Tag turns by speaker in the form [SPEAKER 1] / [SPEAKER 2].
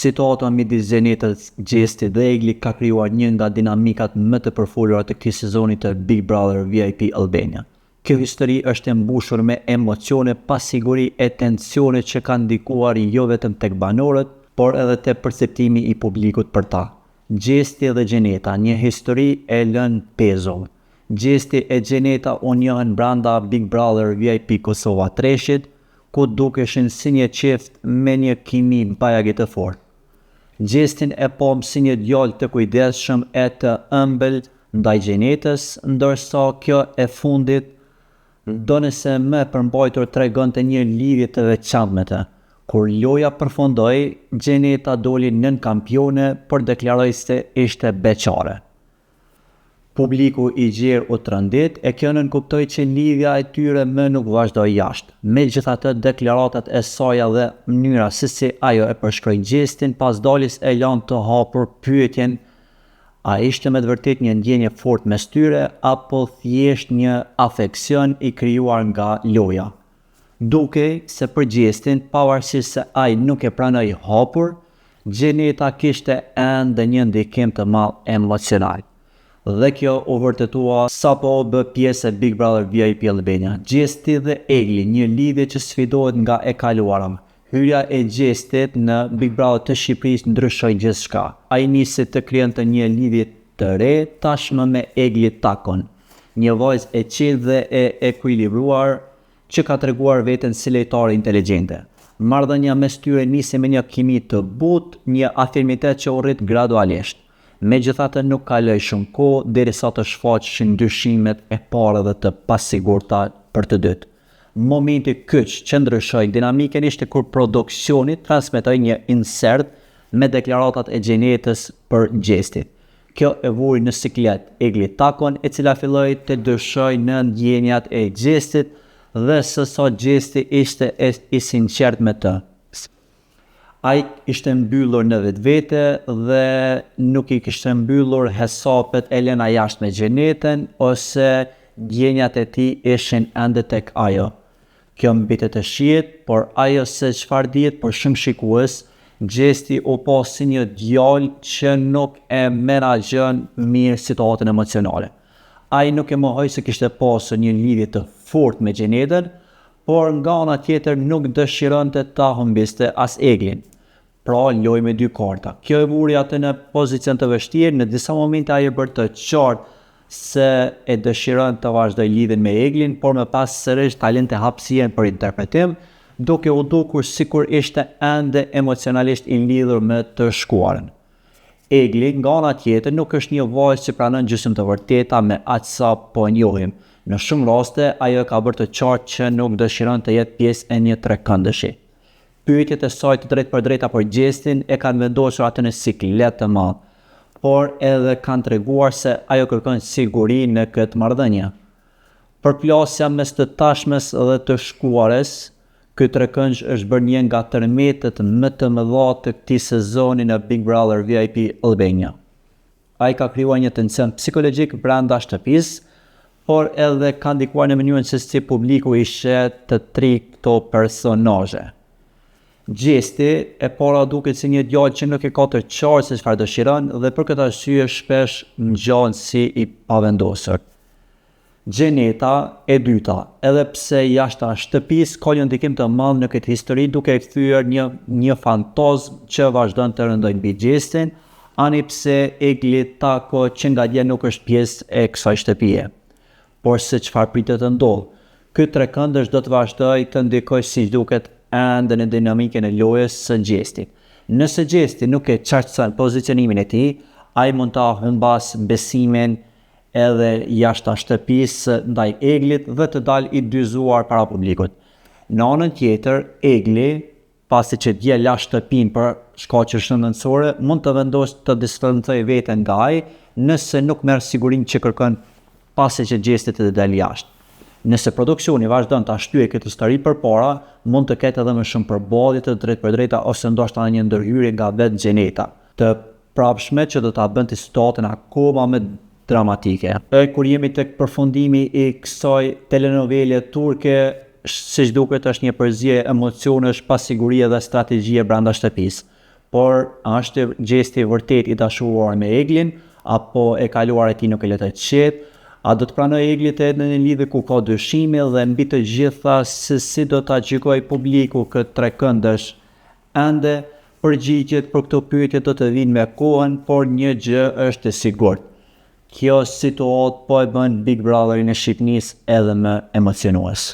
[SPEAKER 1] Situata midis Xhenetës, Gjesti dhe Eglit ka krijuar një nga dinamikat më të përfolura të këtij sezoni të Big Brother VIP Albania. Kjo histori është e mbushur me emocione, pasiguri e tensione që kanë ndikuar jo vetëm tek banorët, por edhe te perceptimi i publikut për ta. Gjesti dhe Xheneta, një histori e lën pezull. Gjesti e Xheneta u njohen branda Big Brother VIP Kosova Treshit, ku dukeshin si një qift me një kimi bajagi të fortë. Gjestin e pom si një djalë të kujdesshëm e të ëmbël ndaj Xhenetës, ndërsa kjo e fundit do nëse më përmbajtur tregonte një lidhje të veçantë me të. Kur loja përfundoi, Xheneta doli nën kampione, por deklaroi se ishte beqare. Publiku i gjerë u trondit e kjo nënkuptoi që lidhja e tyre më nuk vazhdoi jashtë. Megjithatë, deklaratat e saj dhe mënyra se si ajo e përshkroi Gjestin pas daljes e lanë të hapur pyetjen: a ishte me të vërtetë një ndjenje fortë mes tyre apo thjesht një afeksion i krijuar nga loja? Dukej se për Gjestin, pavarësisht se ai nuk e pranoi hapur, Xheneta kishte ende një ndikim të madh emocional. Dhe kjo u vërtetua sapo u bë pjesë e Big Brother VIP Albania. Gjesti dhe Egli, një lidhje që sfidohet nga e kaluara. Hyrja e Gjestit në Big Brother të Shqipërisë ndryshoi gjithçka. Ai nisi të krijonte një lidhje të re tashmë me Egli Takon, një vajzë e qetë dhe e ekuilibruar që ka treguar veten si lojtare inteligjente. Marrëdhënia mes tyre nisi me një kimi të butë, një afirmitet që u rrit gradualisht. Megjithatë nuk kaloi shumë kohë derisa të shfaqeshin ndryshimet e parë dhe të pasigurta për të dytë. Momenti kyç që ndryshoi dinamikën ishte kur produksioni transmetoi një insert me deklaratat e Xhenetës për Gjestin. Kjo e vuri në siklet Egli Takon, e cila filloi të dyshoj në ndjenjat e Gjestit dhe se sa Gjesti ishte i sinqert me të. Ai ishte mbyllur në vetvete dhe nuk i kishte mbyllur hesapet e lëna jashtë me Xhenetën ose ndjenjat e tij ishin ende tek ajo. Kjo mbitet të shihet, por ajo se çfarë dihet për shumë shikues, Gjesti u pa si një djalë që nuk e menaxhon mirë situatën emocionale. Ai nuk e mohoi se kishte pasur një lidhje të fortë me Xhenetën, por nga ana tjetër nuk dëshironte ta humbiste as Eglin. Pra loj me dy karta. Kjo e vuri atë në pozicion të vështirë, në disa momente ai e bërë të qartë se e dëshiron të vazhdoj lidhjen me Eglin, por më pas sërish ta lënte hapësirën për interpretim, duke u dukur sikur ishte ende emocionalisht i lidhur me të shkuarën. Egli, nga ana tjetër, nuk është një vajzë që pranon gjysmë të vërteta me aq sa po njohim. Në shumë raste, ajo ka bërë të qartë që nuk dëshiron të jetë pjesë e një trekëndëshi. Pyetjet e saj të drejtë për drejta për Gjestin e kanë vendosur atë në siklet të madh, por edhe kanë treguar se ajo kërkon siguri në këtë marrëdhënie. Përplasja mes të tashmes dhe të shkuarës, ky trekëndsh është bërë një nga tërmetet më të mëdha të këtij sezoni në Big Brother VIP Albania. Ai ka krijuar një tension psikologjik brenda shtëpisë, por edhe ka ndikuar në mënyrën se si publiku i sheh të tri këto personazhe. Gjesti e para duket si një djalë që nuk e ka të qartë se çfarë dëshiron dhe për këtë arsye shpesh ngjan si i pavendosur. Xheneta e dyta, edhe pse jashtë shtëpisë ka një ndikim të madh në këtë histori, duke e kthyer një fantazm që vazhdon të rëndojë mbi Gjestin, ani pse Egli Tako që nga dje nuk është pjesë e kësaj shtëpie. Por se çfarë pritet të ndodhë, ky trekëndësh do të vazhdojë të ndikojë siç duket ende në dinamikën e lojës së Gjestit. Nëse Gjesti nuk e qartëson pozicionimin e tij, ai mund ta humbas besimin edhe jashtë shtëpisë ndaj Eglit dhe të dalë i dyzuar para publikut. Në anën tjetër, Egli, pasi që dje la shtëpinë për shkaqe shëndetësore, mund të vendosë të distancojë veten nga ai nëse nuk merr sigurinë që kërkon pasi që Gjesti të dalë jashtë. Nëse produksioni vazhdon ta shtyejë këtë histori përpara, mund të ketë edhe më shumë përballje të drejtë për drejta ose ndoshta një ndërhyrje nga vetë Xheneta, të prapshme që do ta bënte situatën akoma më dramatike. Kur jemi tek përfundimi i kësaj telenovele turke, siç duket është një përzierje emocionesh, pasigurie dhe strategjie brenda shtëpisë. por a është gjesti vërtet i dashuruar me Eglin, apo e kaluar e tij nuk e le ta qetë, a do të pranoj Egli të jetë në një lidhje ku ka dyshime dhe mbi të gjitha se si do ta gjykoj publiku këtë trekëndësh. Ende përgjigjet për këto pyetje do të vinë me kohën, por një gjë është e sigurt. Kjo situatë po e bën Big Brotherin e Shqipërisë edhe më emocionues.